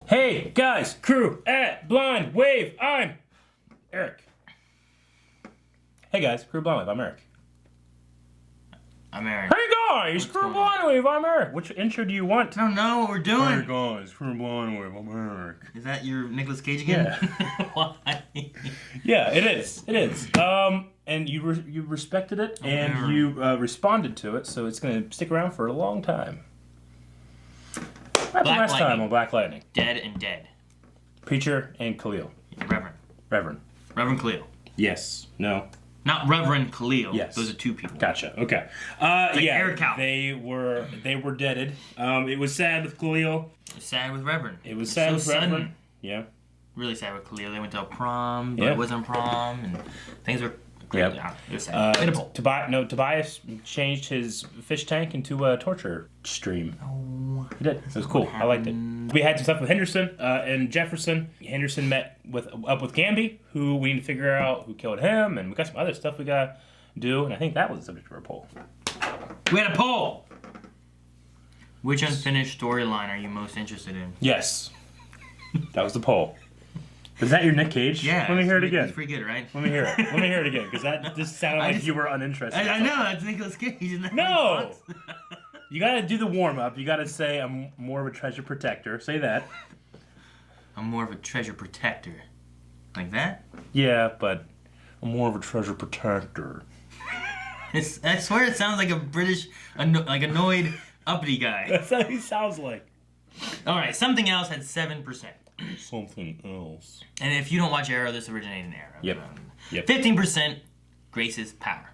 Hey guys, crew at Blind Wave, I'm Eric. Hey guys, crew Blind Wave, I'm Eric. I'm Eric. Hey guys, crew Blind Wave, I'm Eric. Which intro do you want? I don't know what we're doing. Hey guys, crew Blind Wave, I'm Eric. Is that your Nicolas Cage again? Yeah. Why? Yeah, it is. It is. And you respected it and you responded to it, so it's gonna stick around for a long time. Last time on Black Lightning. Dead and dead. Preacher and Khalil. Reverend Khalil. Yes. No. Not Reverend Khalil. Yes. Those are two people. Gotcha. Okay. Like yeah. Eric Cow. They were deaded. It was sad with Khalil. It was sad with Reverend. It was sad with Reverend. Sudden. Yeah. Really sad with Khalil. They went to a prom, but Yeah. it wasn't prom, and things were. Yep. Yeah, it was sad. Tobias changed his fish tank into a torture stream. Oh, He did. It was cool. I liked it. We had some stuff with Henderson and Jefferson. Henderson met up with Gamby, who we need to figure out who killed him, and we got some other stuff we gotta do, and I think that was the subject of our poll. We had a poll. Which unfinished storyline are you most interested in? Yes. That was the poll. Was that your Nick Cage? Yeah. Let me hear it again. It's pretty good, right? Let me hear it. Let me hear it again, because that just sounded like you were uninterested. I know, that's Nicolas Cage. Isn't that No! You gotta do the warm-up. You gotta say, I'm more of a treasure protector. Say that. I'm more of a treasure protector. Like that? Yeah, but I'm more of a treasure protector. I swear it sounds like a British, annoyed, uppity guy. That's how he sounds like. Alright, something else had 7%. Something else. And if you don't watch Arrow, this originated in Arrow. Yep. 15% Grace's power.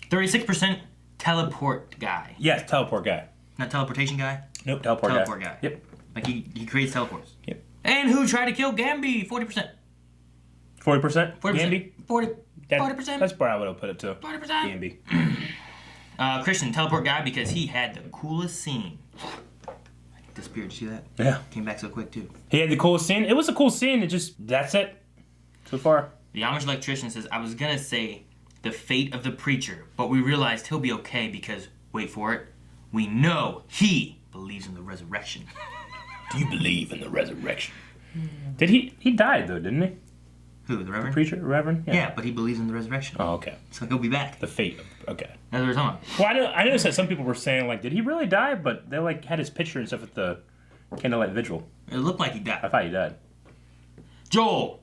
36% teleport guy. Yes, teleport guy. Not teleportation guy? Nope, teleport guy. Yep. Like he creates teleports. Yep. And who tried to kill Gamby? 40%. 40%? 40%. Gamby? 40%. That's where I would have put it to. 40%. Gamby. Christian, teleport guy, because he had the coolest scene. Disappeared. Did you see that? Yeah. Came back so quick, too. He had the coolest scene. It was a cool scene. It just, that's it. So far. The Amish electrician says, I was going to say the fate of the preacher, but we realized he'll be okay because, wait for it, we know he believes in the resurrection. Do you believe in the resurrection? Did he died, though, didn't he? Who, the Reverend? The preacher? Reverend? Yeah, but he believes in the resurrection. Oh, okay. So he'll be back. The fate of, okay. That's what we're talking about. Well, I noticed that some people were saying, like, did he really die? But they, like, had his picture and stuff at the candlelight vigil. It looked like he died. I thought he died. Joel!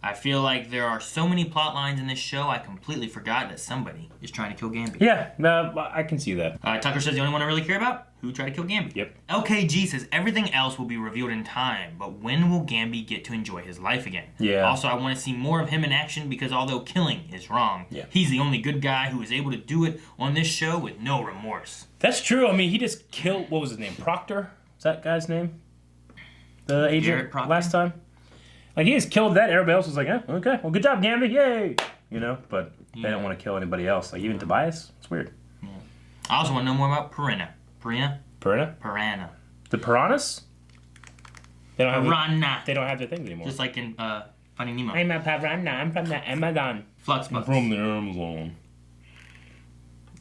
I feel like there are so many plot lines in this show, I completely forgot that somebody is trying to kill Gamby. Yeah, no, I can see that. Tucker says the only one I really care about? Who tried to kill Gamby? Yep. LKG says everything else will be revealed in time, but when will Gamby get to enjoy his life again? Yeah. Also, I want to see more of him in action because although killing is wrong, he's the only good guy who is able to do it on this show with no remorse. That's true. I mean, he just killed, what was his name? Proctor? Is that guy's name? The agent last time? Like, he just killed that. Everybody else was like, eh, okay, well, good job, Gamby, yay! You know, but they don't want to kill anybody else. Like, even Tobias? It's weird. Yeah. I also want to know more about Piranha. Piranha? The Piranhas? They don't have they don't have their things anymore. Just like in Finding Nemo. I'm a Piranha. I'm from the Amazon. Fluxbucks. I'm from the Amazon.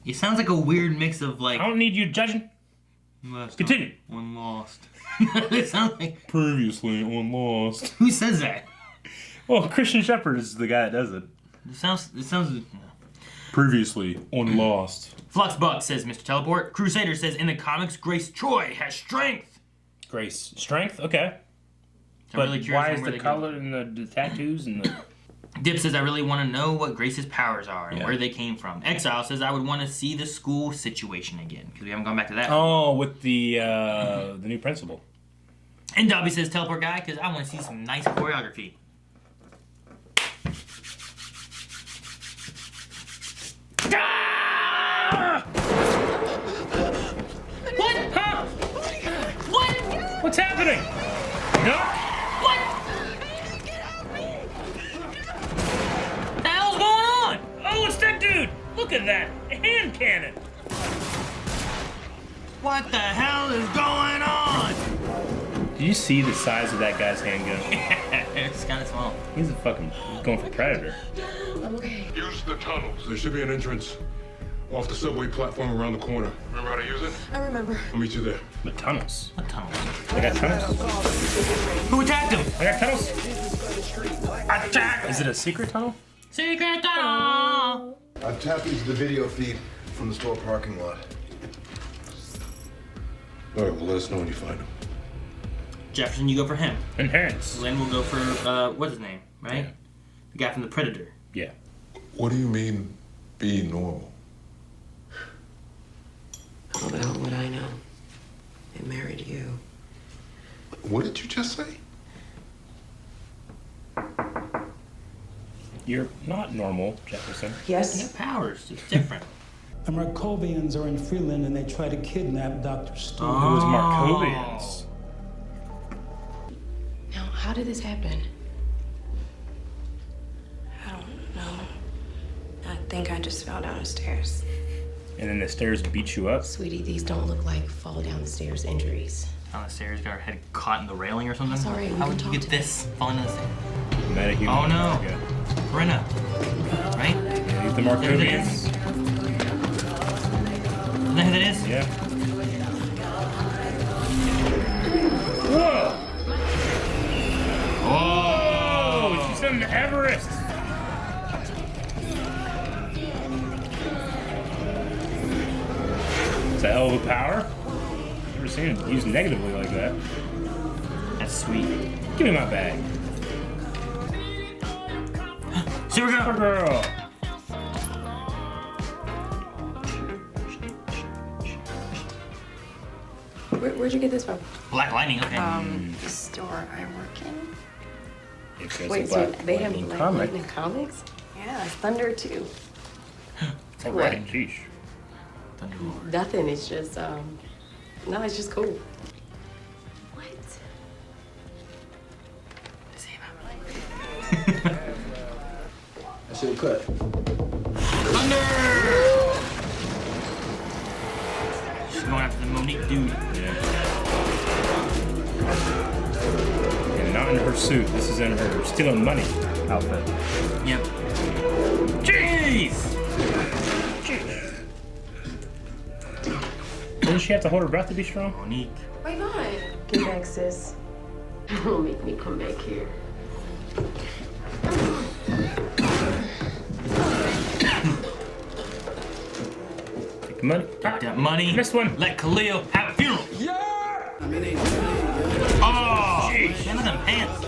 It sounds like a weird mix of like... I don't need you judging. Continue. One Lost. It sounds like... Previously on Lost. Who says that? Well, Christian Shepherd is the guy that does it. It sounds... Previously on Lost. Fluxbuck says Mr. Teleport. Crusader says in the comics, Grace Troy has strength. Grace. Strength? Okay. So I'm really curious why is the color and the tattoos and the... Dip says, I really want to know what Grace's powers are and where they came from. Exile says, I would want to see the school situation again, because we haven't gone back to that. Oh, with the new principal. And Dobby says, teleport guy, because I want to see some nice choreography. Ah! What? Huh? What? What's happening? No? What? The hell's going on? Oh, it's that dude! Look at that! A hand cannon! What the hell is going on? Do you see the size of that guy's handgun? It's kind of small. He's going for Predator. I'm okay. Use the tunnels. There should be an entrance. Off the subway platform around the corner. Remember how to use it? I remember. I'll meet you there. The tunnels. What tunnels? I got tunnels. Who attacked him? I got tunnels. Attack! Is it a secret tunnel? Secret tunnel! I've tapped into the video feed from the store parking lot. All right, well, let us know when you find him. Jefferson, you go for him. Enhance. Lynn will go for, what's his name, right? Yeah. The guy from The Predator. Yeah. What do you mean, be normal? Oh, but how would I know? They married you. What did you just say? You're not normal, Jefferson. Yes. Your powers, it's different. The Markovians are in Freeland and they try to kidnap Dr. Stone. It was Markovians. Now, how did this happen? I don't know. I think I just fell down the stairs. And then the stairs beat you up? Sweetie, these don't look like fall down the stairs injuries. On the stairs, got her head caught in the railing or something. It's all right, we How can would you talk get to this falling down the stairs? Metahuman. Oh no. Yeah. Brenna. Right? Yeah, he's the Markovians. Isn't that who that is? Yeah. Whoa! Oh! She's on Everest! It's a hell of a power. Never seen it used negatively like that. That's sweet. Give me my bag. Supergirl! Girl! Where'd you get this from? Black Lightning, okay. The store I work in. It says Wait, a so Black they have Lightning Black comic. Lightning comics? Yeah, it's Thunder too. All right, sheesh. Thunderlord. Nothing, it's just, no, it's just cool. What? I should cut. Thunder! She's going after the Monique dude. Yeah. And not in her suit. This is in her stealing money outfit. Yep. Jeez! Doesn't she have to hold her breath to be strong? Monique. Wait on. Get back, sis. Don't make me come back here. Take the money. Take that money. Missed one. Let Khalil have a funeral. Yeah! Oh! None of them pants.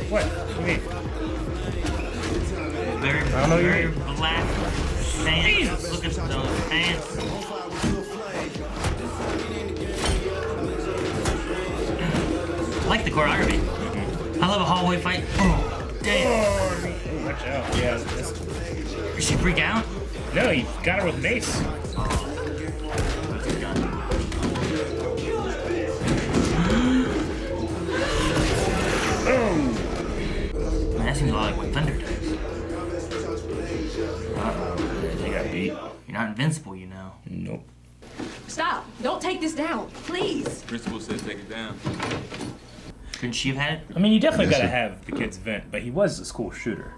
What? What do you mean? Very, I don't know what you very mean. black pants. Look at those pants. I like the choreography. I love a hallway fight. Oh, damn. Oh, watch out. Yeah. Did she freak out? No, he got her with mace. Oh! Man, that seems a lot like what Thunder does. They got beat. You're not invincible, you know. Nope. Stop! Don't take this down, please. Principal said take it down. Couldn't she have had it? I mean, you definitely Yes, gotta sir. have the kids vent, but he was a school shooter.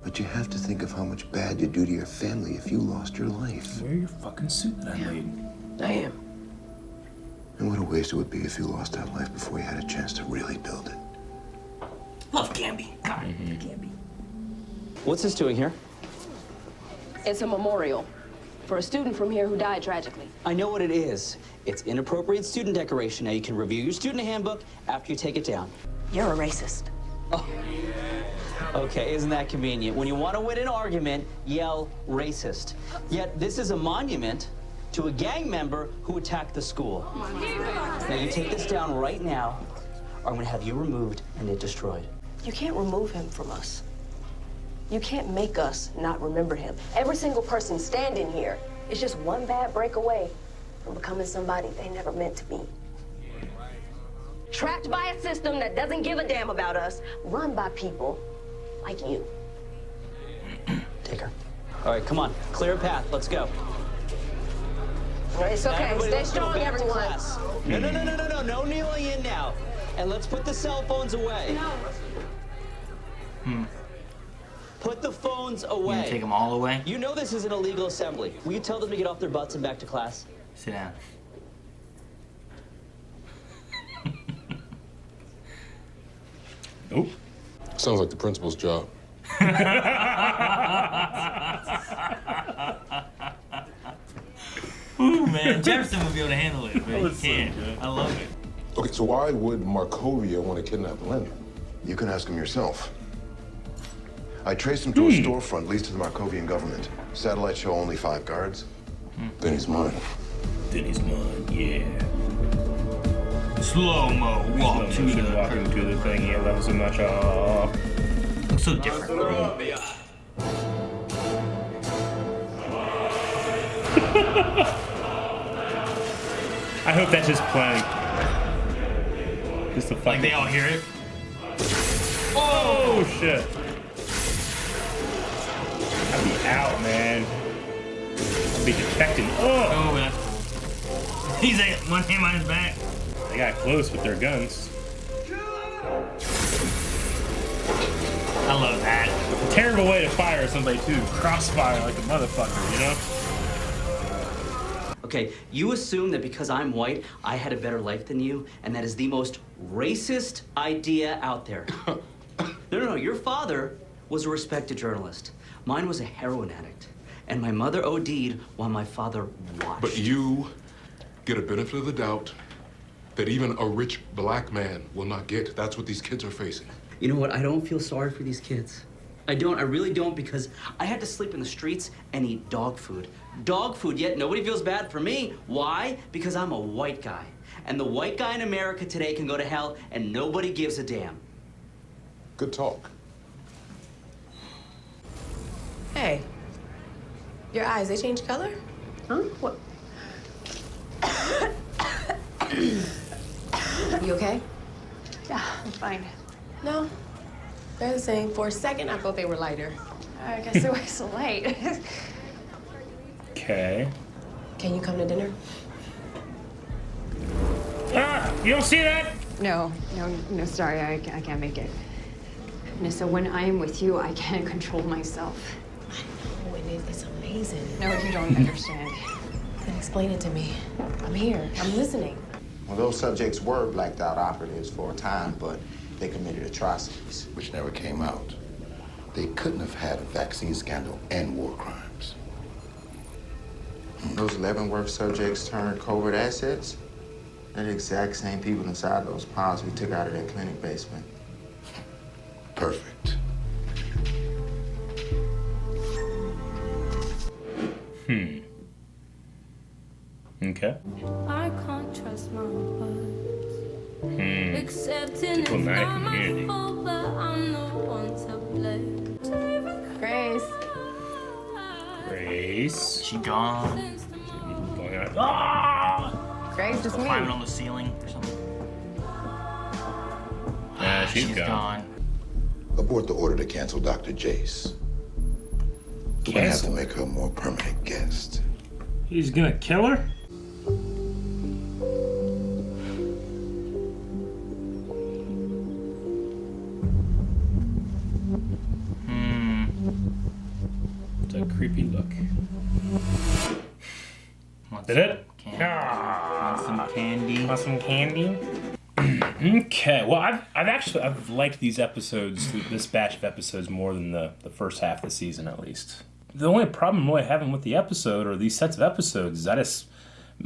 But you have to think of how much bad you'd do to your family if you lost your life. Wear your fucking suit that I made. I am. And what a waste it would be if you lost that life before you had a chance to really build it. Love Gamby. God, Gamby. What's this doing here? It's a memorial for a student from here who died tragically. I know what it is. It's inappropriate student decoration. Now you can review your student handbook after you take it down. You're a racist. Okay, isn't that convenient? When you want to win an argument, yell racist. Yet this is a monument to a gang member who attacked the school. Now you take this down right now, or I'm going to have you removed and it destroyed. You can't remove him from us. You can't make us not remember him. Every single person standing here is just one bad break away from becoming somebody they never meant to be. Trapped by a system that doesn't give a damn about us, run by people like you. Take her. All right, come on. Clear a path. Let's go. It's okay. Everybody, Stay let's go strong, back to everyone. class. No. No kneeling in now. And let's put the cell phones away. Put the phones You away. take them all away? You know this is an illegal assembly. Will you tell them to get off their butts and back to class? Sit down. Nope. Sounds like the principal's job. Ooh, man. Jefferson would be able to handle it, but he so can't. good. I love it. Okay, so why would Markovia want to kidnap Lynn? You can ask him yourself. I traced him to a storefront leased to the Markovian government. Satellites show only 5 guards. Then he's mine. Then he's mine, yeah. Slow-mo walk to the walking to the thing. Yeah, that was so much. Oh. Looks so different. I hope that's just playing. Just the Like they all hear it. Oh shit! I'd be out, man. I'd be detecting. Oh! Oh, that's cool. He's like one hand on his back. They got close with their guns. I love that. A terrible way to fire at somebody too. Crossfire like a motherfucker, you know? Okay, you assume that because I'm white, I had a better life than you, and that is the most racist idea out there. No, your father was a respected journalist. Mine was a heroin addict. And my mother OD'd while my father watched. But you get a benefit of the doubt that even a rich black man will not get. That's what these kids are facing. You know what? I don't feel sorry for these kids. I don't. I really don't, because I had to sleep in the streets and eat dog food. Dog food, yet nobody feels bad for me. Why? Because I'm a white guy. And the white guy in America today can go to hell and nobody gives a damn. Good talk. Hey, your eyes, they change color? Huh? What? You okay? Yeah, I'm fine. No, they're the same. For a second, I thought they were lighter. I guess it was late. Okay. Can you come to dinner? Ah! You don't see that? No, sorry, I can't make it. Nissa, when I'm with you, I can't control myself. Oh, it's amazing. No, you don't understand. Then explain it to me. I'm here. I'm listening. Well, those subjects were blacked out operatives for a time, but they committed atrocities. Which never came out. They couldn't have had a vaccine scandal and war crimes. Those Leavenworth subjects turned covert assets. They're the exact same people inside those piles we took out of that clinic basement. Perfect. Okay. I can't trust my words. Accepting it's Diplomatic not my immunity. fault, but I'm the one to blame. Grace. Grace. She gone. Ah! Grace, just me. Climbing on the ceiling or something. She's gone. Abort the order to cancel Dr. Jace. We're gonna have to Cancel? make her a more permanent guest. He's gonna kill her? It's a creepy look. Did it? Candy. Want some candy? Want some candy? Okay. Well, I've liked these episodes, this batch of episodes, more than the first half of the season, at least. The only problem I'm really having with the episode, or these sets of episodes, is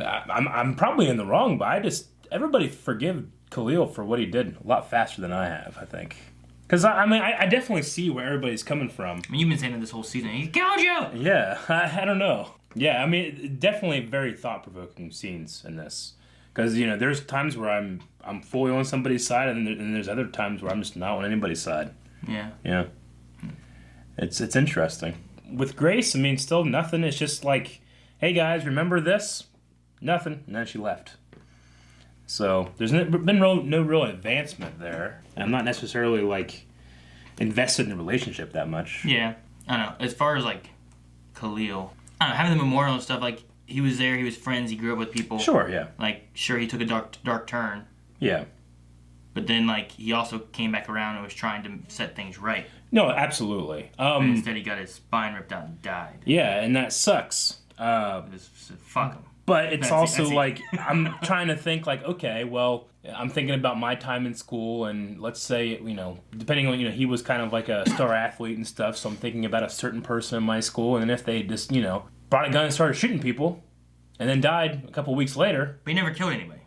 I'm probably in the wrong, but everybody forgive Khalil for what he did a lot faster than I have, I think. Because, I definitely see where everybody's coming from. I mean, you've been saying it this whole season. He killed you! Yeah, I don't know. Yeah, definitely very thought-provoking scenes in this. Because, there's times where I'm fully on somebody's side, and there's other times where I'm just not on anybody's side. Yeah. Yeah. It's interesting. With Grace, still nothing. It's just like, hey guys, remember this? Nothing. And then she left. So there's been no real advancement there. I'm not necessarily invested in the relationship that much. Yeah. I don't know. As far as Khalil, I don't know, having the memorial and stuff, he was there, he was friends, he grew up with people. Sure, yeah. Sure, he took a dark turn. Yeah. But then, like, he also came back around and was trying to set things right. No, absolutely. And instead, he got his spine ripped out and died. Yeah, and that sucks. Fuck him. But it's also like, I'm trying to think like, okay, well, I'm thinking about my time in school, and let's say, you know, depending on, you know, he was kind of like a star athlete and stuff, so I'm thinking about a certain person in my school, and if they just, you know, brought a gun and started shooting people, and then died a couple weeks later. But he never killed anybody.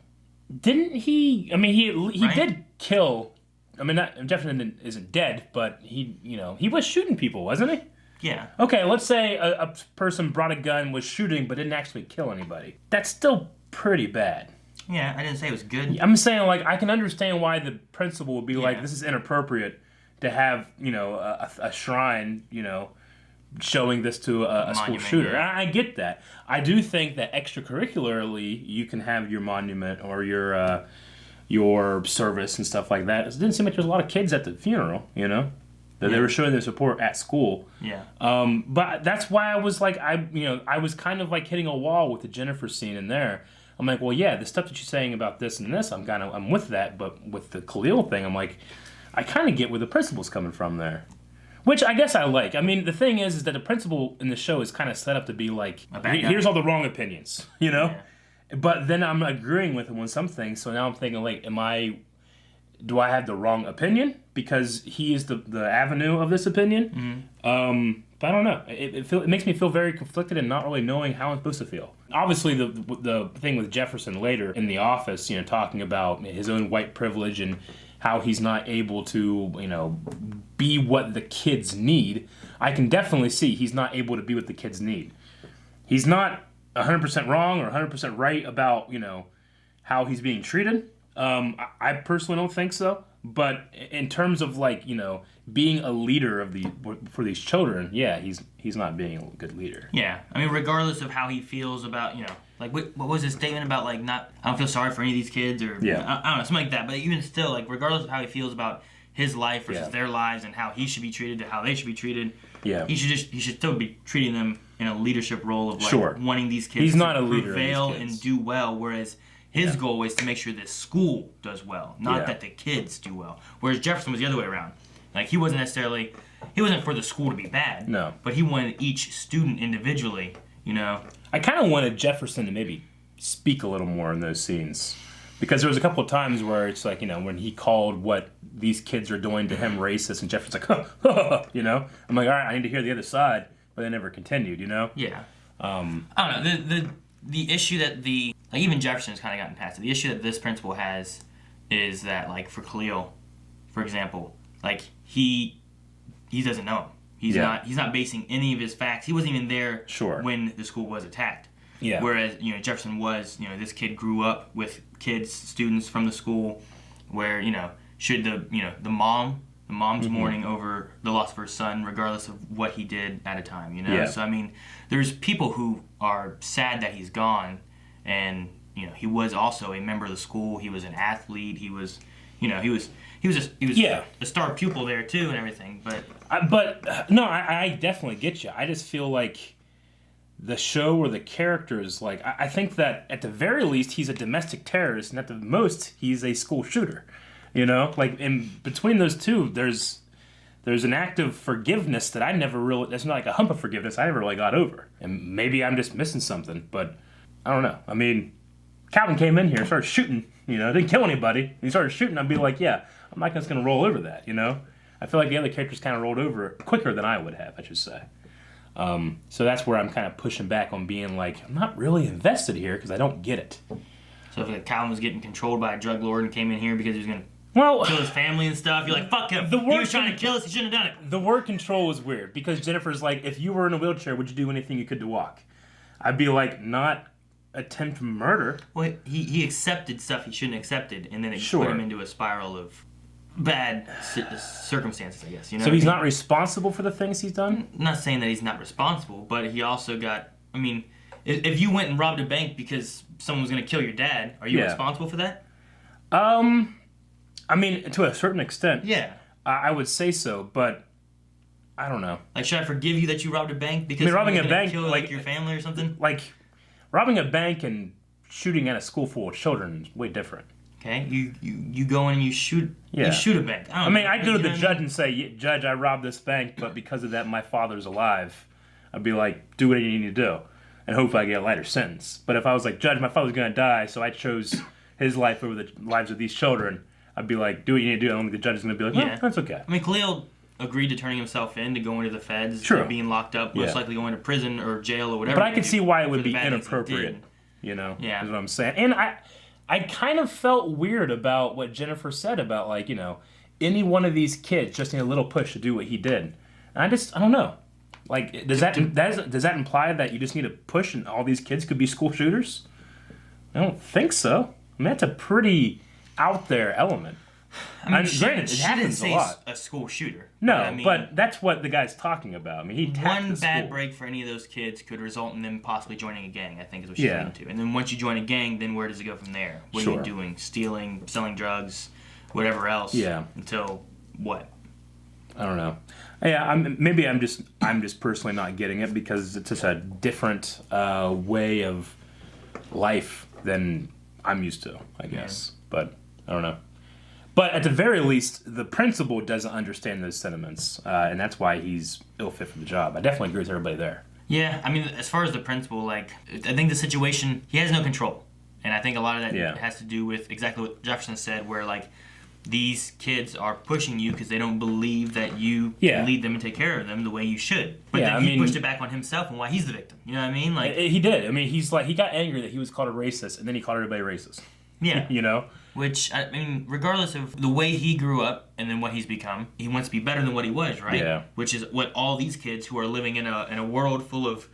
Didn't he? I mean, he did kill. I mean, Jefferson isn't dead, but he, you know, he was shooting people, wasn't he? Yeah. Okay, let's say a person brought a gun, was shooting, but didn't actually kill anybody. That's still pretty bad. Yeah, I didn't say it was good. I'm saying, like, I can understand why the principal would be like, this is inappropriate to have, you know, a shrine, you know, showing this to a school shooter. Yeah. I get that. I do think that extracurricularly, you can have your monument or your service and stuff like that. It didn't seem like there was a lot of kids at the funeral, you know, that they were showing their support at school. Yeah. But that's why I was like, I was kind of like hitting a wall with the Jennifer scene in there. I'm like, well, yeah, the stuff that you're saying about this and this, I'm with that. But with the Khalil thing, I'm like, I kind of get where the principal's coming from there. Which I guess I like. I mean, the thing is that the principal in the show is kind of set up to be like, here's all the wrong opinions, you know? Yeah. But then I'm agreeing with him on some things, so now I'm thinking, like, do I have the wrong opinion? Because he is the avenue of this opinion? Mm-hmm. But I don't know. It makes me feel very conflicted and not really knowing how I'm supposed to feel. Obviously, the thing with Jefferson later in the office, you know, talking about his own white privilege and how he's not able to, you know, be what the kids need. I can definitely see he's not able to be what the kids need. He's not 100% wrong or 100% right about, you know, how he's being treated. I personally don't think so. But in terms of, like, you know, being a leader for these children, yeah, he's not being a good leader. Yeah, I mean, regardless of how he feels about, you know, like, what was his statement about, like, I don't feel sorry for any of these kids, or, I don't know, something like that. But even still, like, regardless of how he feels about his life versus their lives and how he should be treated to how they should be treated, he should still be treating them in a leadership role of, like, wanting these kids to prevail and do well, whereas his goal is to make sure that school does well, not that the kids do well. Whereas Jefferson was the other way around. Like, he wasn't for the school to be bad. No. But he wanted each student individually, you know. I kind of wanted Jefferson to maybe speak a little more in those scenes. Because there was a couple of times where it's like, you know, when he called what these kids are doing to him racist, and Jefferson's like, you know. I'm like, all right, I need to hear the other side. But they never continued, you know. Yeah. I don't know. The issue that like, even Jefferson's kind of gotten past it. The issue that this principal has is that, like, for Khalil, for example, like, he doesn't know him. He's not basing any of his facts. He wasn't even there when the school was attacked. Yeah. Whereas, you know, Jefferson was, you know, this kid grew up with students from the school where, you know, should the mom's mourning over the loss of her son regardless of what he did at a time, you know? Yeah. So, I mean, there's people who are sad that he's gone, and, you know, he was also a member of the school. He was an athlete. He was, you know, he was a star pupil there too and everything, but... no, I definitely get you. I just feel like the show or the characters, like, I think that at the very least he's a domestic terrorist, and at the most he's a school shooter. You know, like, in between those two, there's an act of forgiveness that I never really, that's not like a hump of forgiveness I never really got over. And maybe I'm just missing something, but I don't know. I mean, Calvin came in here and started shooting, you know, didn't kill anybody. He started shooting, I'd be like, yeah, I'm not just going to roll over that, you know? I feel like the other characters kind of rolled over quicker than I would have, I should say. So that's where I'm kind of pushing back on being like, I'm not really invested here because I don't get it. So if like, Calvin was getting controlled by a drug lord and came in here because he was going to kill his family and stuff, you're like, fuck him. He was trying to kill us, he shouldn't have done it. The word control was weird because Jennifer's like, if you were in a wheelchair, would you do anything you could to walk? I'd be like, not attempt murder. Well, he accepted stuff he shouldn't have accepted, and then it put him into a spiral of bad circumstances, I guess. You know. So he's not responsible for the things he's done? I'm not saying that he's not responsible, but he also got, I mean, if you went and robbed a bank because someone was going to kill your dad, are you responsible for that? I mean, to a certain extent. Yeah. I would say so, but I don't know. Like, should I forgive you that you robbed a bank because robbing a bank kill, like your family or something? Like, robbing a bank and shooting at a school full of children is way different. Okay, you go in and you shoot a bank. I mean, I'd go to the judge and say, Judge, I robbed this bank, but because of that, my father's alive. I'd be like, do what you need to do, and hopefully I get a lighter sentence. But if I was like, Judge, my father's going to die, so I chose his life over the lives of these children, I'd be like, do what you need to do. I don't think the judge is going to be like, well, that's okay. I mean, Khalil agreed to turning himself in to go into the feds, True. to being locked up, most likely going to prison or jail or whatever. But I could see why it would be inappropriate, you know, is what I'm saying. And I kind of felt weird about what Jennifer said about, like, you know, any one of these kids just need a little push to do what he did. And I don't know. Like, does that imply that you just need a push and all these kids could be school shooters? I don't think so. I mean, that's a pretty out there element. I mean, granted, it happens a lot. A school shooter. No, but that's what the guy's talking about. I mean, he one bad break for any of those kids could result in them possibly joining a gang, I think is what she's getting to. And then once you join a gang, then where does it go from there? What are you doing? Stealing, selling drugs, whatever else. Yeah. Until what? I don't know. Yeah, maybe I'm just personally not getting it because it's just a different way of life than I'm used to, I guess. Yeah. But I don't know. But at the very least, the principal doesn't understand those sentiments, and that's why he's ill fit for the job. I definitely agree with everybody there. Yeah, I mean, as far as the principal, like, I think the situation, he has no control. And I think a lot of that has to do with exactly what Jefferson said, where, like, these kids are pushing you because they don't believe that you can lead them and take care of them the way you should. But then he pushed it back on himself and why he's the victim. You know what I mean? Like, he did. I mean, he got angry that he was called a racist, and then he called everybody racist. Yeah. You know? Which, I mean, regardless of the way he grew up and then what he's become, he wants to be better than what he was, right? Yeah. Which is what all these kids who are living in a world full of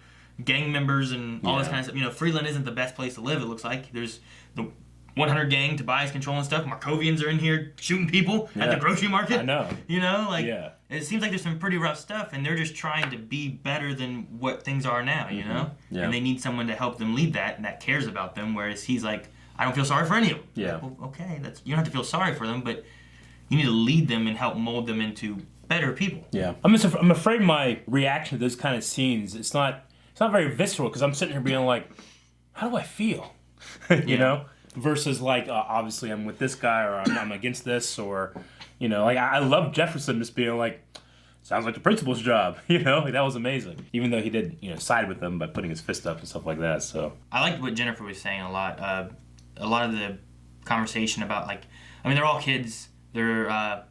gang members and all this kind of stuff. You know, Freeland isn't the best place to live, it looks like. There's the 100 gang, Tobias controlling stuff. Markovians are in here shooting people at the grocery market. I know. You know, like, it seems like there's some pretty rough stuff, and they're just trying to be better than what things are now, you know? Yeah. And they need someone to help them lead that, and that cares about them, whereas he's like, I don't feel sorry for any of them. Yeah. Like, well, okay, you don't have to feel sorry for them, but you need to lead them and help mold them into better people. Yeah. I'm afraid my reaction to those kind of scenes, it's not very visceral, because I'm sitting here being like, how do I feel? You know? Versus like, obviously I'm with this guy, or I'm against this, or, you know, like I love Jefferson just being like, sounds like the principal's job, you know, like that was amazing. Even though he did, you know, side with them by putting his fist up and stuff like that. So I liked what Jennifer was saying a lot. A lot of the conversation about, like, I mean, they're all kids. They're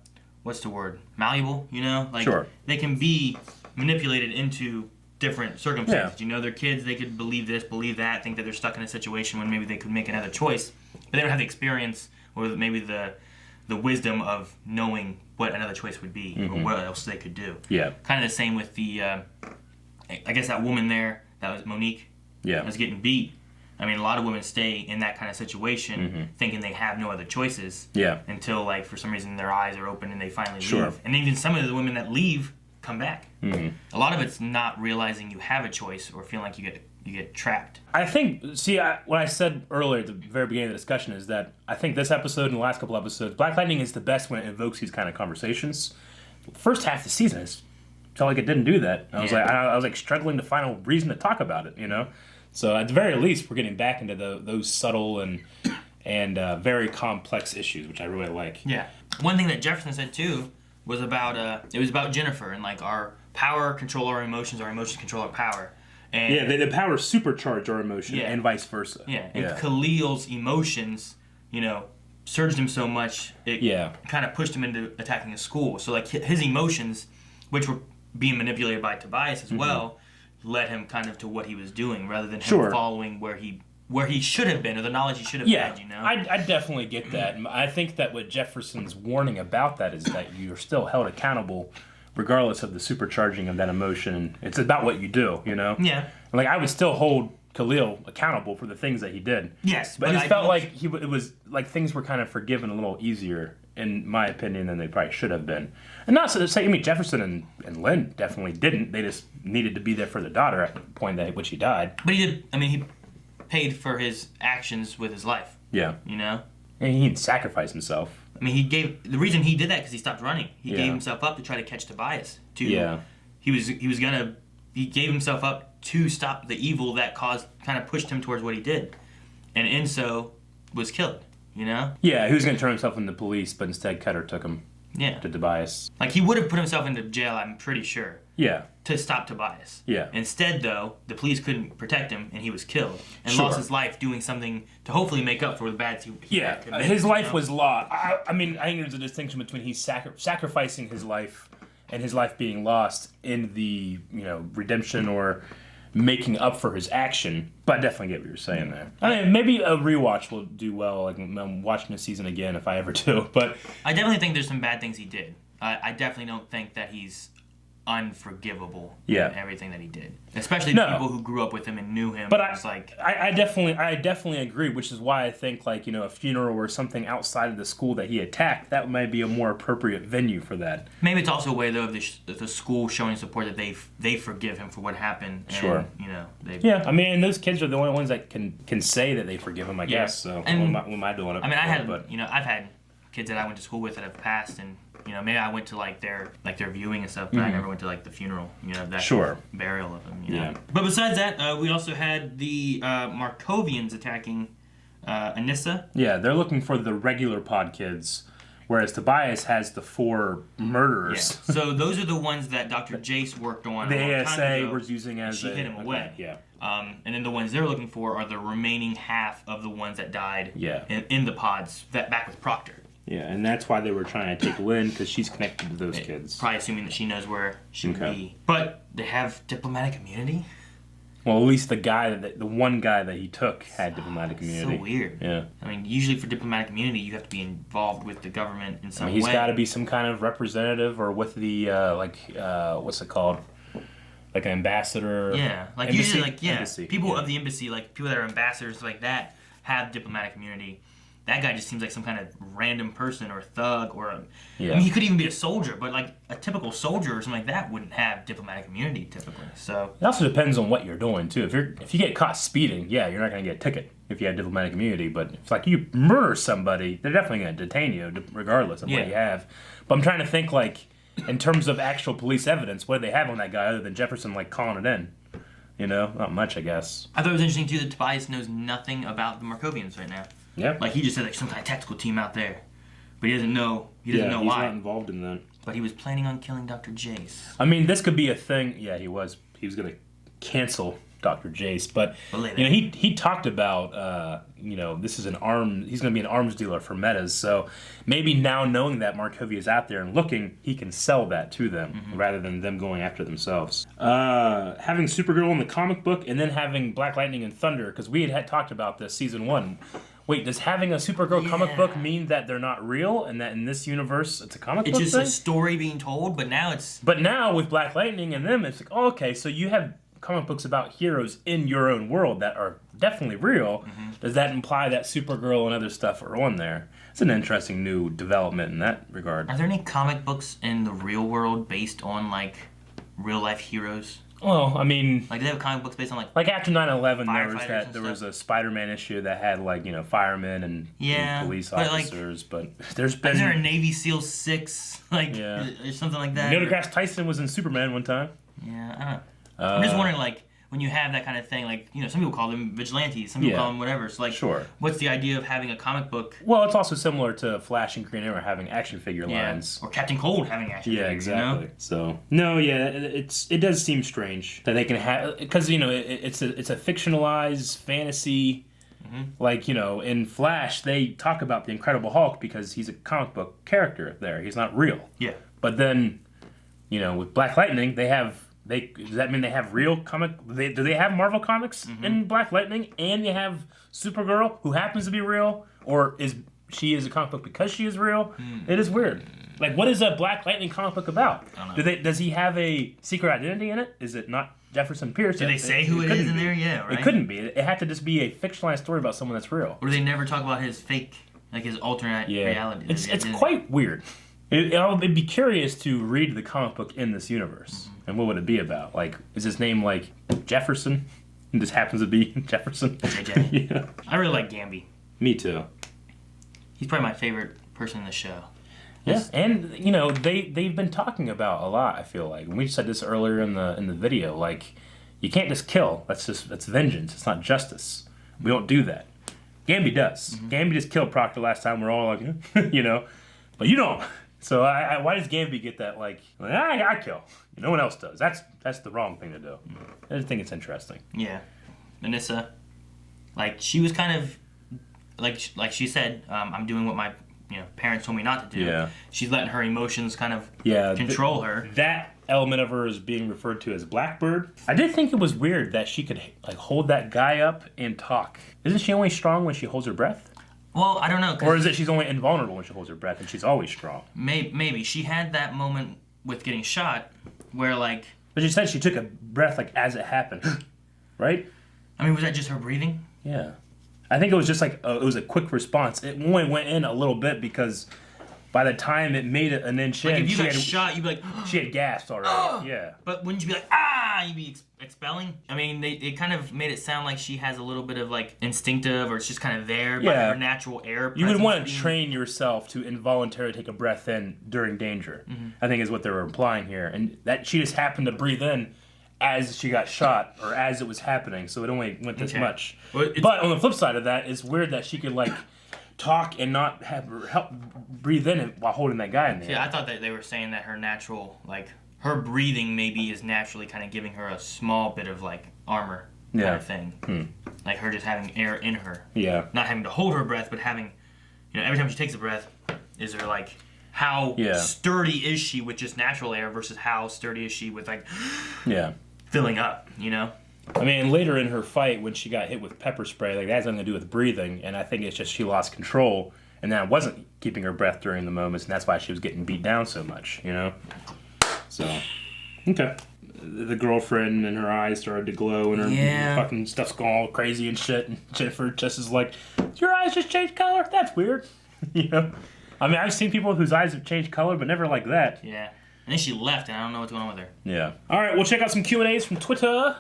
what's the word? Malleable, you know, like they can be manipulated into different circumstances. You know, they're kids, they could believe this, believe that, think that they're stuck in a situation when maybe they could make another choice, but they don't have the experience or maybe the wisdom of knowing what another choice would be or what else they could do. Yeah. Kind of the same with the, I guess that woman there, that was Monique, was getting beat. I mean, a lot of women stay in that kind of situation thinking they have no other choices until, like, for some reason their eyes are open and they finally leave. And even some of the women that leave come back. A lot of it's not realizing you have a choice or feeling like you get trapped. I think, what I said earlier at the very beginning of the discussion is that I think this episode and the last couple episodes, Black Lightning is the best when it invokes these kind of conversations. First half of the season, it felt like it didn't do that. I was struggling to find a reason to talk about it, you know? So at the very least, we're getting back into those subtle and very complex issues, which I really like. Yeah. One thing that Jefferson said, too, was about it was about Jennifer and, like, our power control our emotions control our power. And the power supercharge our emotion and vice versa. Yeah, and Khalil's emotions, you know, surged him so much, it kind of pushed him into attacking a school. So, like, his emotions, which were being manipulated by Tobias as well, led him kind of to what he was doing rather than him following where he should have been or the knowledge he should have had, you know? I definitely get that. I think that what Jefferson's warning about that is that you're still held accountable regardless of the supercharging of that emotion. It's about what you do, you know? Yeah. Like, I would still hold Khalil accountable for the things that he did. Yes. But it felt like it was like things were kind of forgiven a little easier, in my opinion, than they probably should have been. And not to say, I mean, Jefferson and Lynn definitely didn't. They just needed to be there for the daughter at the point at which he died. But he did, I mean, he paid for his actions with his life. Yeah. You know? And he sacrificed himself. I mean, the reason he did that because he stopped running. He gave himself up to try to catch Tobias. He gave himself up to stop the evil that kind of pushed him towards what he did. And in so was killed. you know? Yeah, he was going to turn himself into police, but instead Cutter took him to Tobias. Like, he would have put himself into jail, I'm pretty sure. Yeah. To stop Tobias. Yeah. Instead, though, the police couldn't protect him, and he was killed. And lost his life doing something to hopefully make up for the bad he had committed, his life was lost. I mean, I think there's a distinction between he's sacrificing his life and his life being lost in the, redemption or making up for his action. But I definitely get what you're saying there. I mean, maybe a rewatch will do well. Like, I'm watching the season again if I ever do. But I definitely think there's some bad things he did. I definitely don't think that he's unforgivable in everything that he did, especially the people who grew up with him and knew him. But I definitely agree, which is why I think a funeral or something outside of the school that he attacked, that might be a more appropriate venue for that. Maybe it's also a way though of the school showing support that they forgive him for what happened. And, sure. I mean, and those kids are the only ones that can say that they forgive him, I guess. So and, what am I doing? I mean, I've had kids that I went to school with that have passed, and maybe I went to their viewing and stuff, but I never went to the funeral, that burial of them. Yeah. But besides that, we also had the Markovians attacking Anissa. Yeah, they're looking for the regular pod kids, whereas Tobias has the 4 murderers. Yeah. So those are the ones that Dr. Jace worked on. The ASA was using as she hid him away. Yeah. And then the ones they're looking for are the remaining half of the ones that died in the pods back with Proctor. Yeah, and that's why they were trying to take Lynn, because she's connected to those kids. Probably assuming that she knows where she would be. But they have diplomatic immunity? Well, at least the one guy that he took had diplomatic immunity. So weird. Yeah. I mean, usually for diplomatic immunity, you have to be involved with the government in some way. He's got to be some kind of representative or with the, what's it called? Like an ambassador. Yeah. Like embassy? usually, Embassy. People of the embassy, people that are ambassadors like that, have diplomatic immunity. That guy just seems like some kind of random person or thug or I mean, he could even be a soldier, but a typical soldier or something like that wouldn't have diplomatic immunity typically. So it also depends on what you're doing too. If you get caught speeding, you're not going to get a ticket if you have diplomatic immunity. But if you murder somebody, they're definitely going to detain you regardless of what you have. But I'm trying to think in terms of actual police evidence, what do they have on that guy other than Jefferson calling it in? Not much, I guess. I thought it was interesting too that Tobias knows nothing about the Markovians right now. Yeah. He just said some kind of tactical team out there, but he doesn't know. He doesn't know he's why. He's not involved in that. But he was planning on killing Dr. Jace. I mean, this could be a thing. Yeah, he was. He was going to cancel Dr. Jace, but he talked about this is he's going to be an arms dealer for Metas. So maybe now knowing that Markovia is out there and looking, he can sell that to them rather than them going after themselves. Having Supergirl in the comic book and then having Black Lightning and Thunder, because we had talked about this season 1. Wait, does having a Supergirl comic book mean that they're not real and that in this universe it's a comic book thing? It's just a story being told, but now it's... But now with Black Lightning and them, it's okay, so you have comic books about heroes in your own world that are definitely real. Does that imply that Supergirl and other stuff are on there? It's an interesting new development in that regard. Are there any comic books in the real world based on, real-life heroes? Well, I mean... do they have comic books based on, after 9/11, there was a Spider-Man issue that had, firemen and police officers, but there's been... Is there a Navy SEAL 6, or something like that? Neil deGrasse Tyson was in Superman one time. Yeah, I don't know. I'm just wondering, when you have that kind of thing, some people call them vigilantes, some people call them whatever. So, sure. What's the idea of having a comic book? Well, it's also similar to Flash and Green Arrow having action figure lines. Or Captain Cold having action figures. Yeah, exactly. So, no, it does seem strange that they can have... Because, it's a fictionalized fantasy... in Flash, they talk about the Incredible Hulk because he's a comic book character there. He's not real. Yeah. But then, with Black Lightning, does that mean they have real comic... Do they have Marvel Comics in Black Lightning and they have Supergirl who happens to be real? Or she is a comic book because she is real? It is weird. What is a Black Lightning comic book about? I don't know. Does he have a secret identity in it? Is it not Jefferson Pierce? Do they say who it is in there? Yeah, right? It couldn't be. It had to just be a fictionalized story about someone that's real. Or do they never talk about his fake, his alternate reality? It's quite weird. I'd be curious to read the comic book in this universe. And what would it be about? Is his name Jefferson? And this happens to be Jefferson? JJ. Yeah. I really like Gamby. Me too. He's probably my favorite person in the show. Yeah, and they've been talking about a lot. I feel like, and we said this earlier in the video. You can't just kill. That's vengeance. It's not justice. We don't do that. Gamby does. Gamby just killed Proctor last time. We're all like, you know, but you don't. So why does Gamby get that, like I kill? No one else does. That's the wrong thing to do. I just think it's interesting. Yeah. Anissa, like, she was kind of, like she said, I'm doing what my parents told me not to do. Yeah. She's letting her emotions kind of control her. That element of her is being referred to as Blackbird. I did think it was weird that she could like hold that guy up and talk. Isn't she only strong when she holds her breath? Well, I don't know. Or is it she's only invulnerable when she holds her breath and she's always strong? Maybe. She had that moment with getting shot where, like... But she said she took a breath, like, as it happened. Right? I mean, was that just her breathing? Yeah. I think it was just like, it was a quick response. It only went in a little bit because by the time it made it an inch in... Like, if you got shot, you'd be like... She had gasped already. Yeah. But wouldn't you be like, ah! You'd be expelling? I mean, it kind of made it sound like she has a little bit of, like, instinctive, or it's just kind of there by her natural air. You would want to train yourself to involuntarily take a breath in during danger, I think is what they were implying here. And that she just happened to breathe in as she got shot, or as it was happening, so it only went this much. Well, but on the flip side of that, it's weird that she could, like, talk and not have her help breathe in it while holding that guy in there. Yeah, I thought that they were saying that her natural, like, her breathing maybe is naturally kind of giving her a small bit of, like, armor kind of thing. Like her just having air in her. Yeah. Not having to hold her breath, but having, every time she takes a breath, is there, like, how sturdy is she with just natural air versus how sturdy is she with, like, filling up, I mean, later in her fight, when she got hit with pepper spray, like, that has nothing to do with breathing, and I think it's just she lost control, and that wasn't keeping her breath during the moments, and that's why she was getting beat down so much, So, okay. The girlfriend and her eyes started to glow, and her fucking stuff's going all crazy and shit, and Jennifer just is like, your eyes just changed color? That's weird. I mean, I've seen people whose eyes have changed color, but never like that. Yeah. And then she left, and I don't know what's going on with her. Yeah. All right, we'll check out some Q&As from Twitter.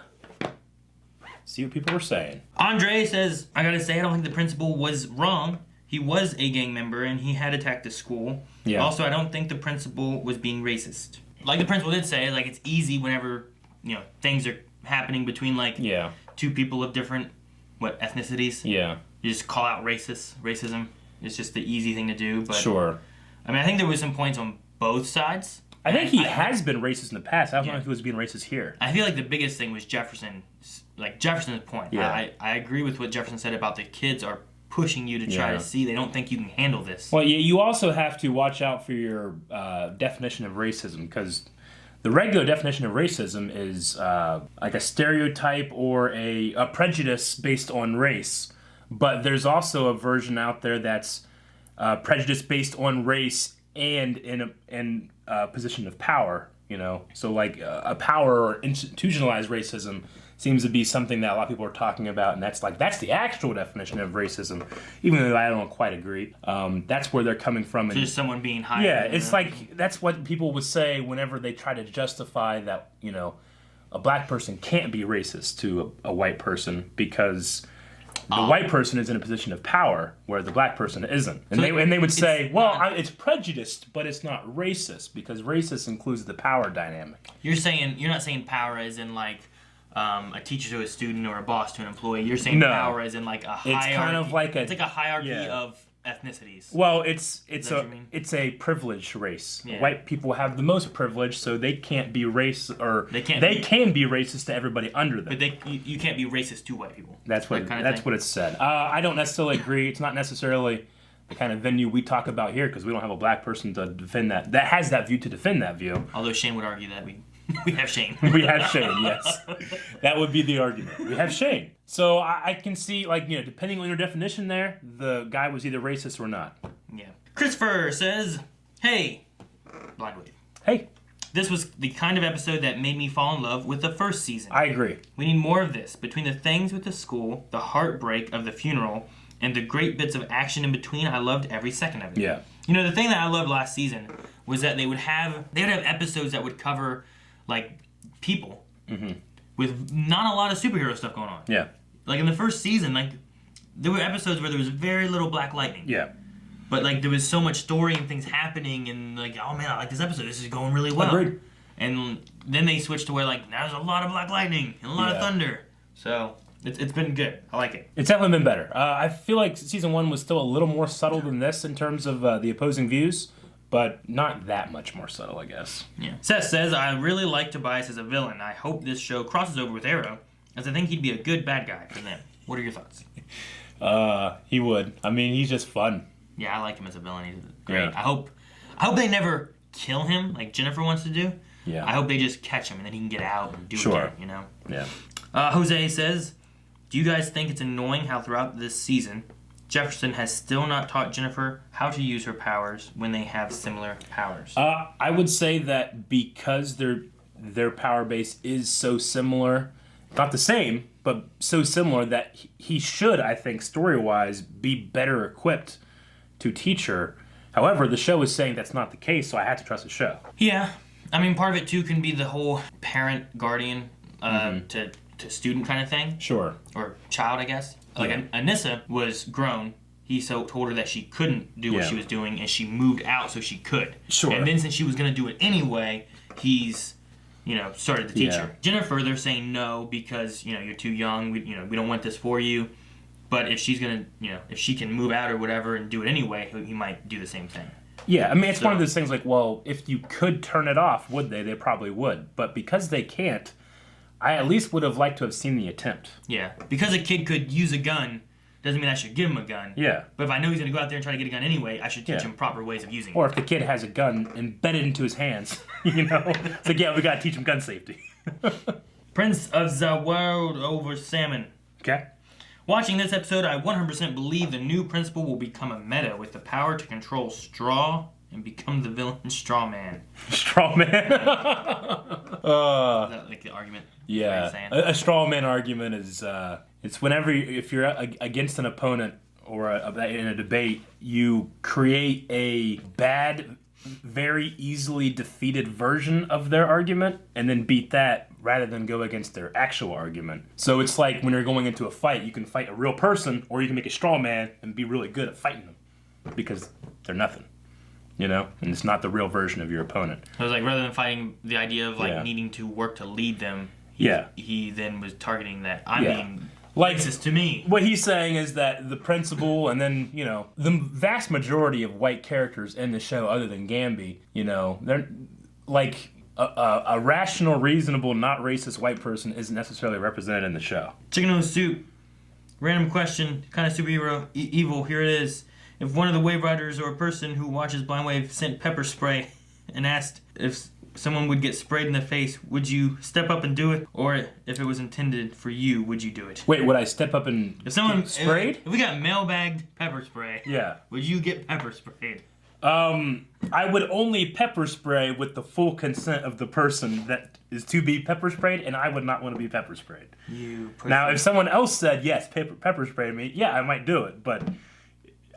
See what people were saying. Andre says, I gotta say, I don't think the principal was wrong. He was a gang member, and he had attacked the school. Yeah. Also, I don't think the principal was being racist. Like the principal did say, like, it's easy whenever, things are happening between, like, two people of different, ethnicities. Yeah. You just call out racism. It's just the easy thing to do. But sure. I mean, I think there was some points on both sides. I think he has been racist in the past. I don't know if he was being racist here. I feel like the biggest thing was Jefferson's point. Yeah. I agree with what Jefferson said about the kids are pushing you to try to see. They don't think you can handle this. Well, you also have to watch out for your definition of racism, because the regular definition of racism is like a stereotype or a prejudice based on race. But there's also a version out there that's prejudice based on race and in a position of power. So like a power or institutionalized racism seems to be something that a lot of people are talking about, and that's the actual definition of racism, even though I don't quite agree. That's where they're coming from. Just someone being higher. Yeah, it's like that's what people would say whenever they try to justify that a black person can't be racist to a white person because the white person is in a position of power where the black person isn't. And they would say, it's prejudiced, but it's not racist because racist includes the power dynamic. You're not saying power as in like a teacher to a student or a boss to an employee. You're saying power as in like a hierarchy. It's kind of like a hierarchy of ethnicities. Well, it's a privileged race. Yeah. White people have the most privilege, so they can't be they can be racist to everybody under them. But you can't be racist to white people. That's what it said. I don't necessarily agree. It's not necessarily the kind of venue we talk about here because we don't have a black person to defend that has that view to defend that view. Although Shane would argue that we have Shane. We have Shane, yes. That would be the argument. We have Shane. So I can see, depending on your definition there, the guy was either racist or not. Yeah. Christopher says, hey, blind wave. Hey. This was the kind of episode that made me fall in love with the first season. I agree. We need more of this. Between the things with the school, the heartbreak of the funeral, and the great bits of action in between, I loved every second of it. Yeah. The thing that I loved last season was that they would have episodes that would cover people with not a lot of superhero stuff going on. Yeah. Like in the first season, there were episodes where there was very little Black Lightning. Yeah. But there was so much story and things happening, and oh man, I like this episode. This is going really well. Agreed. And then they switched to where now there's a lot of Black Lightning and a lot of thunder. So It's been good. I like it. It's definitely been better. I feel like season 1 was still a little more subtle than this in terms of the opposing views, but not that much more subtle, I guess. Yeah. Seth says, I really like Tobias as a villain. I hope this show crosses over with Arrow, as I think he'd be a good bad guy for them. What are your thoughts? He would. I mean, he's just fun. Yeah, I like him as a villain. He's great. Yeah. I hope they never kill him like Jennifer wants to do. Yeah. I hope they just catch him and then he can get out and do it again, you know? Yeah. Jose says, do you guys think it's annoying how throughout this season, Jefferson has still not taught Jennifer how to use her powers when they have similar powers? I would say that because their power base is so similar, not the same, but so similar that he should, I think, story-wise, be better equipped to teach her. However, the show is saying that's not the case, so I have to trust the show. Yeah. I mean, part of it, too, can be the whole parent-guardian to student kind of thing. Sure. Or child, I guess. Like, Anissa was grown. He told her that she couldn't do what she was doing, and she moved out so she could. Sure. And then since she was going to do it anyway, he's, started to teach her. Jennifer, they're saying no because, you're too young. We don't want this for you. But if she's going to, if she can move out or whatever and do it anyway, he might do the same thing. Yeah, I mean, it's one of those things like, well, if you could turn it off, would they? They probably would. But because they can't, I at least would have liked to have seen the attempt. Yeah, because a kid could use a gun doesn't mean I should give him a gun. Yeah. But if I know he's going to go out there and try to get a gun anyway, I should teach him proper ways of using it. Or if the kid has a gun embedded into his hands, It's like, yeah, we got to teach him gun safety. Prince of the World over Salmon. Okay. Watching this episode, I 100% believe the new principal will become a meta with the power to control straw and become the villain Straw Man. Straw Man? Is that like the argument? Yeah. A straw man argument is, it's whenever, if you're against an opponent or in a debate, you create a bad, very easily defeated version of their argument and then beat that rather than go against their actual argument. So it's like when you're going into a fight, you can fight a real person or you can make a straw man and be really good at fighting them because they're nothing, and it's not the real version of your opponent. So it's like rather than fighting the idea of needing to work to lead them, he then was targeting that being racist to me. What he's saying is that the principal and then, the vast majority of white characters in the show other than Gamby, they're like a rational, reasonable, not racist white person isn't necessarily represented in the show. Chicken Nose Soup. Random question, kind of superhero evil. Here it is. If one of the Wave Riders or a person who watches Blind Wave sent pepper spray and asked if someone would get sprayed in the face, would you step up and do it? Or if it was intended for you, would you do it? Wait, would I step up and get sprayed? If we got mailbagged pepper spray, would you get pepper sprayed? I would only pepper spray with the full consent of the person that is to be pepper sprayed, and I would not want to be pepper sprayed. Now, if someone else said, yes, pepper spray me, yeah, I might do it, but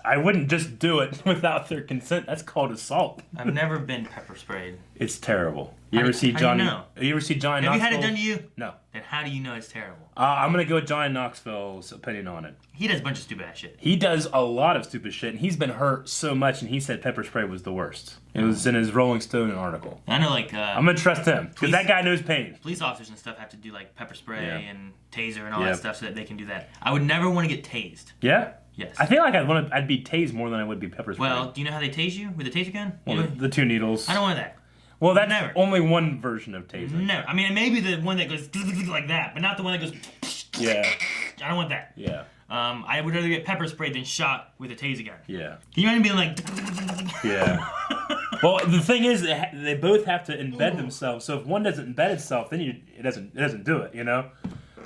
I wouldn't just do it without their consent. That's called assault. I've never been pepper sprayed. It's terrible. You ever see Johnny? You ever see Johnny Knoxville? Have you had it done to you? No. Then how do you know it's terrible? I'm gonna go with Johnny Knoxville's opinion on it. He does a bunch of stupid ass shit. He does a lot of stupid shit, and he's been hurt so much, and he said pepper spray was the worst. It was in his Rolling Stone article. I know, I'm gonna trust him, because that guy knows pain. Police officers and stuff have to do, pepper spray and taser and all that stuff so that they can do that. I would never want to get tased. Yeah? Yes. I feel like I'd be tased more than I would be pepper sprayed. Well, do you know how they tase you? With a taser gun? Well, the 2 needles. I don't want that. Well, that's only one version of tasing. No. I mean, maybe the one that goes like that, but not the one that goes... Yeah. I don't want that. Yeah. I would rather get pepper sprayed than shot with a taser gun. Yeah. Can you imagine being like... Yeah. Well, the thing is, they both have to embed themselves, so if one doesn't embed itself, then it doesn't do it, You know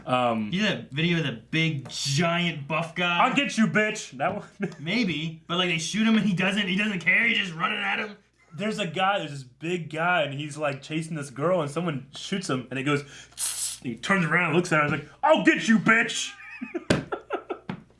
that video of the big, giant, buff guy? I'll get you, bitch! That one? Maybe, but they shoot him and he doesn't care, he's just running at him. There's this big guy, and he's chasing this girl, and someone shoots him, and it goes, he turns around and looks at her, and he's like, I'll get you, bitch!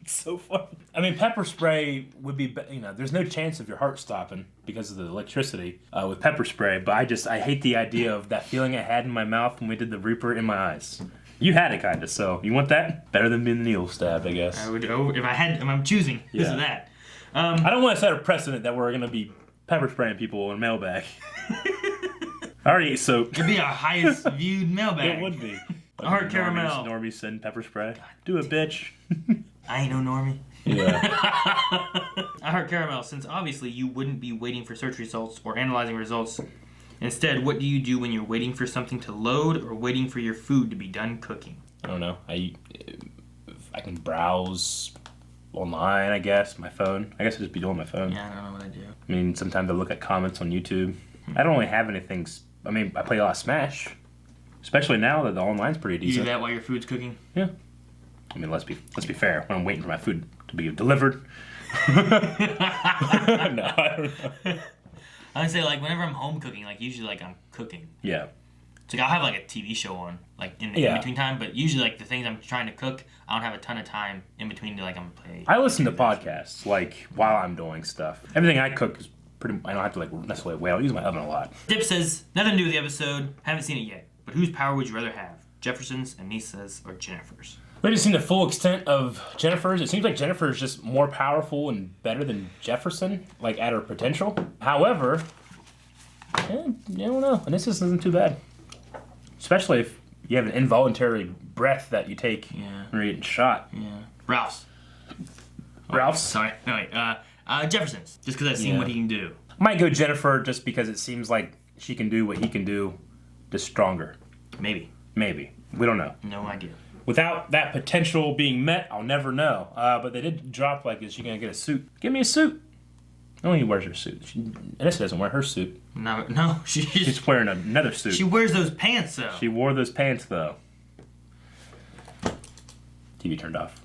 It's so funny. I mean, pepper spray would be, there's no chance of your heart stopping because of the electricity with pepper spray, but I hate the idea of that feeling I had in my mouth when we did the Reaper in my eyes. You had it, kind of, so you want that? Better than being needle stabbed, I guess. I would, if I'm choosing, this or that. I don't want to set a precedent that we're going to be pepper spraying people in mailbag. I already ate soap. It'd be our highest viewed mailbag. It would be. I heard caramel. Normies send pepper spray. Do it, bitch. I ain't no normie. Yeah. I heard caramel, since obviously you wouldn't be waiting for search results or analyzing results. Instead, what do you do when you're waiting for something to load or waiting for your food to be done cooking? I don't know. I can browse online, I guess, my phone. I guess I'd just be doing my phone. Yeah, I don't know what I do. I mean, sometimes I look at comments on YouTube. I don't really have anything. I mean, I play a lot of Smash. Especially now that the online's pretty decent. You do that while your food's cooking? Yeah. I mean, let's be fair. When I'm waiting for my food to be delivered. No, I don't know. I would say, like, whenever I'm home cooking, like, usually, like, I'm cooking. Yeah. So, like, I'll have, like, a TV show on, like, in between time, but usually, like, the things I'm trying to cook, I don't have a ton of time in between to, like, I'm gonna play. I listen to podcasts, like, while I'm doing stuff. Everything I cook is pretty, I don't have to, like, necessarily wait. I'll use my oven a lot. Dip says, nothing to do with the episode, haven't seen it yet, but whose power would you rather have? Jefferson's, Anissa's, or Jennifer's? We haven't seen the full extent of Jennifer's. It seems like Jennifer is just more powerful and better than Jefferson, like, at her potential. However, I don't know. And this isn't too bad. Especially if you have an involuntary breath that you take when you're getting shot. Yeah. Ralph's. Sorry. No, wait. Jefferson's. Just because I've seen what he can do. I might go Jennifer just because it seems like she can do what he can do, just stronger. Maybe. We don't know. No idea. Without that potential being met, I'll never know. But they did drop, like, is she going to get a suit? Give me a suit. I don't think he wears her suit. Anissa doesn't wear her suit. No. She's wearing another suit. She wears those pants, though. She wore those pants, though. TV turned off.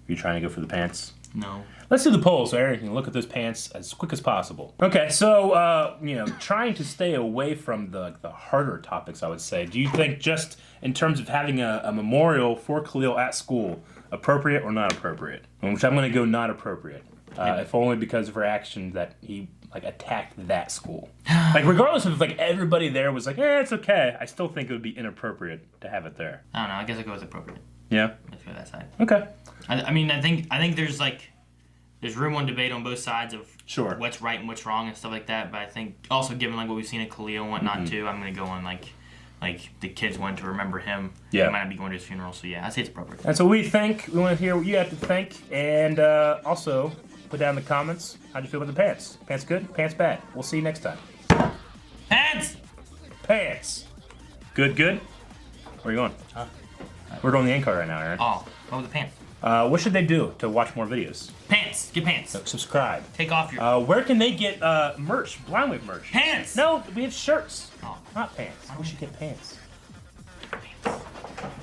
Are you trying to go for the pants? No. Let's do the poll so Aaron can look at those pants as quick as possible. Okay, so, trying to stay away from the harder topics, I would say. Do you think just in terms of having a memorial for Khalil at school, appropriate or not appropriate? Which I'm going to go not appropriate. If only because of her actions that he, like, attacked that school. Like, regardless of, like, everybody there was like, it's okay, I still think it would be inappropriate to have it there. I don't know. I guess I'll go with appropriate. Yeah? Let's go that side. Okay. I mean, I think there's, like, there's room on debate on both sides of what's right and what's wrong and stuff like that, but I think also given, like, what we've seen at Khalil and whatnot, too, I'm going to go on, like the kids want to remember him. Yeah. They might not be going to his funeral, so yeah, I'd say it's appropriate. That's what we think. We want to hear what you have to think. And also, put down in the comments, how'd you feel about the pants? Pants good? Pants bad? We'll see you next time. Pants! Pants! Good? Where are you going? We're going to the end card right now, Aaron. Oh, what with the pants? What should they do to watch more videos? Pants! Get pants! So, subscribe. Take off your... where can they get merch? Blind Wave merch? Pants! No, we have shirts. Oh. Not pants. We should get pants.